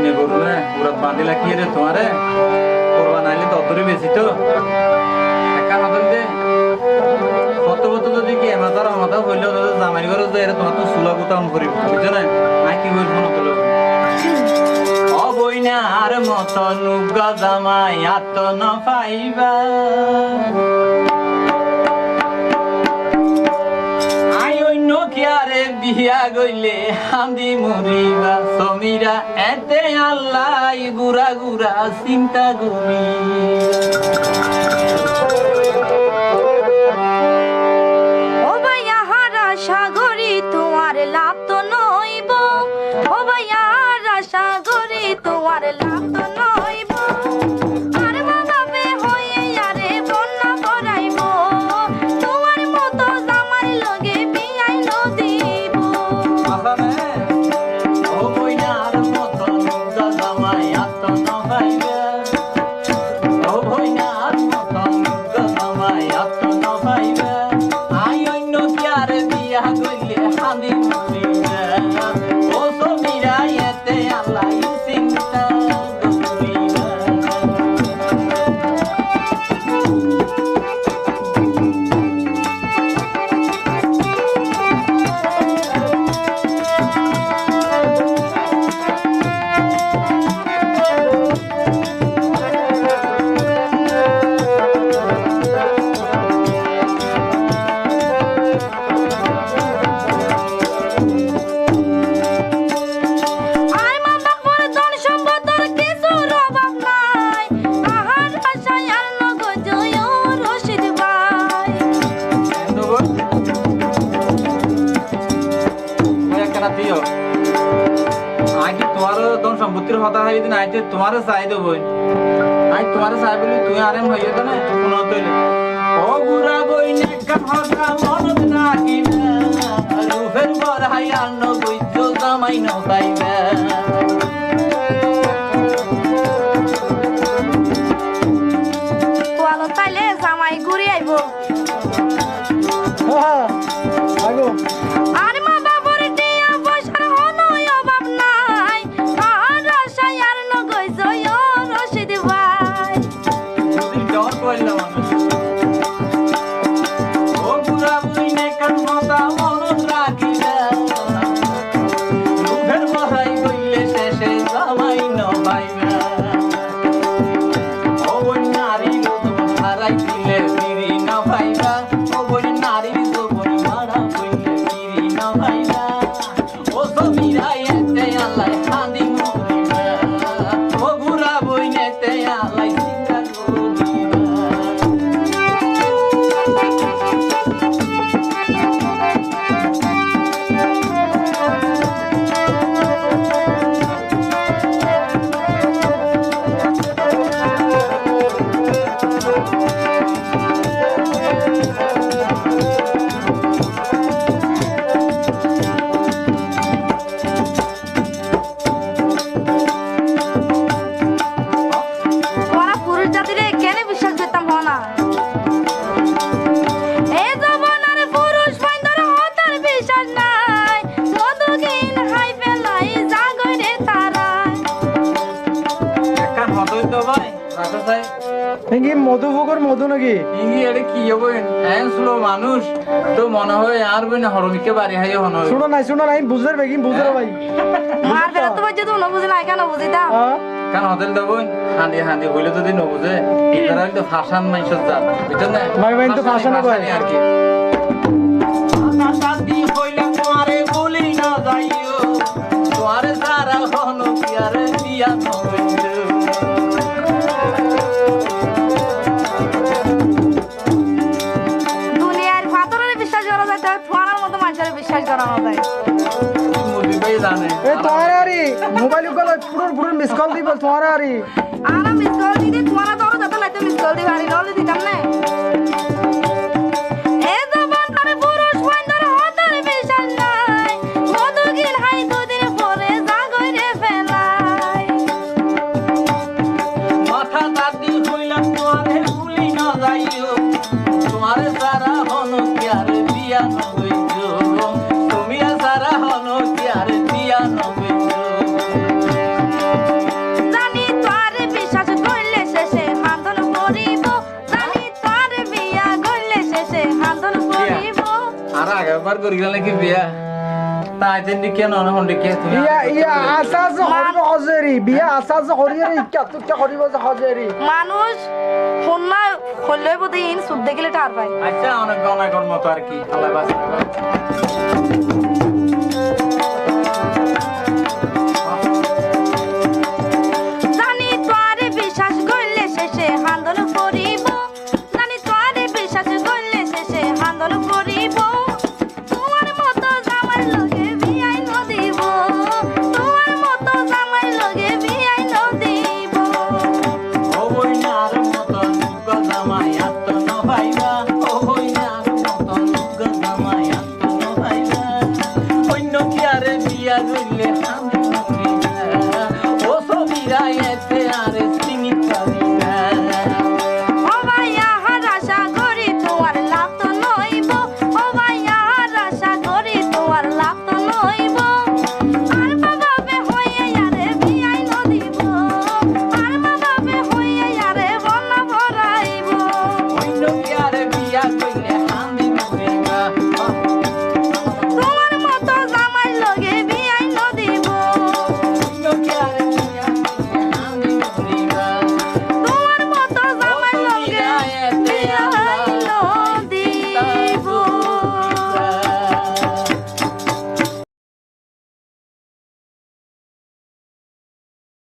তিনে গরু না পুরো বাঁধিলা কি রে তোমারে করবা নাইলে ততরই বেশি তো একা নতুন যে কত কত যদি কি এমাতার মাথা হইলেও জামাই ঘরে যে তোমার তো সুলা গুতাম করিব বুঝছো না আই কি হইল না তো অবইনার মত নুগা জামাই আত ন পাইবা নকিয়ারে বিয়া গইলে হান্দি মরিবা সমীরা এতে আল্লাহ গুড়া গুড়া চিন্তা করি ও ভাইয়া হারা সাগরি তোমার লাভ তো নইব ও ভাইয়া হারা সাগরি তোমার লাভ তো নইব আর বাবাবে হয়ে আরে বন্যা করাইব তোমার মতো জামাই লগে বিয়াই নদিব ও বইনার মত নুগা জামাই আত ন পাইবা ও বইনার মত নুগা জামাই আত ন পাইবা আই অন্য কিয়ারে বিয়া গইলে হান্দি মরিবা ও সমীরা এতে আল্লাহ চিন্তা করিবা আর মা বাবার ধন সম্পদের কিছুর অভাব নাই আহার আশায় আর নগো জয় রশিদ ভাই দিও আগে তোমার ধন সম্পত্তির কথা হয় দিন আইতে তোমার চাই দেবো আই তোমার চাই বলি তুই আরাম হইয়ে তো না শুনো তৈলে ও গুড়া বই নেকা হতা মনত রাখিবে রূপের বর হাই আন্ন বৈদ্য জামাই ন পাইবে কোয়ালো তাইলে জামাই ঘুরি আইব আর মা বাবার টিয়া পয়সার হনই অভাব নাই আর আশায় আর নগো জয় রশিদ ভাই যদি ডর কইলা মানুষ ও গুড়া বই নেকা হতা মনত রাখিবে রূপের বর হাই কইলে শেষে জামাই ন পাইবে ও বই নারী লোক হারাই দিলে ফিরি ন পাইবা ও বই নারী লোক মারা কইলে ফিরি ন পাইবা ও সমীরা এতে আল্লাহ হান্দি মরিবা ও গুড়া বই নেতে আল্লাহ চিন্তা করিবা ওরা পুরুষ জাতিরে কেন বিশ্বাস করতাম হো না এই জমানার পুরুষ বাইন্দর হতার বিশ্বাস নাই মধুগিন হাই ফেলাই জাগরে তারায় একটা হতই তো ভাই রাখো তাই ইঙ্গি মধু ফুকর মধু নাকি ইঙ্গি এটা কি হবে এন স্লো মানুষ তো মনে হয় আর বই না হরমিকে বাড়ি হাই হন শুনো নাই বুঝার বেগিন বুঝার ভাই মার ফেরা তো বাজে তো ন বুঝি না কেন বুঝি দাও কারণ হোটেল দেবো হাঁদি হাঁদি হইলে যদি নবুঝে এরা তো ফাঁসান মাইসর জাত বুঝছেন না ভাই ভাই তো ফাঁসানো ভাই আর কি শাদি হইলে তোমারে বলি না যাইও তোমারে সারা হন কি আর দিয়া নইছো দুনিয়ার ফাতরের বিশ্বাস করা যায় তার ফোয়ারার মতো মানুষের বিশ্বাস করা না যায় মুদি ভাই জানে এ তোমার আরি মোবাইল গুলো পুরো পুরো মিস কল দিব তোমার আরি আরা মিস কল দিদি তোমারা তো যত লাইতে মিস কল দিবা আরি নলে দিতাম না এ জবানার পুরুষ বাইন্দর হতার বিশ্বাস নাই মধুগিন হাই দুদিন পরে জাগরে ফেলাই মাথা দাদি হইলাম তোমারে ভুলি না যাইও তোমারে সারা হন কি আর দিয়া নইছো তুমি সারা হন কি আর দিয়া নইছো করি গেলে কি বিয়া তাই দিন কেন না হন্ডে কে তুমি ইয়া আশা যে হরিব হজেরি বিয়া আশা যে হরিয়ের ইচ্ছা তুচ্ছা হরিব যে হজেরি মানুষ হন্না হইলে বোধ ইন শুদ্ধ গেলে ঠার পায় আচ্ছা অনেক গণাগণ মতো আর কি আল্লাহ বাঁচাবে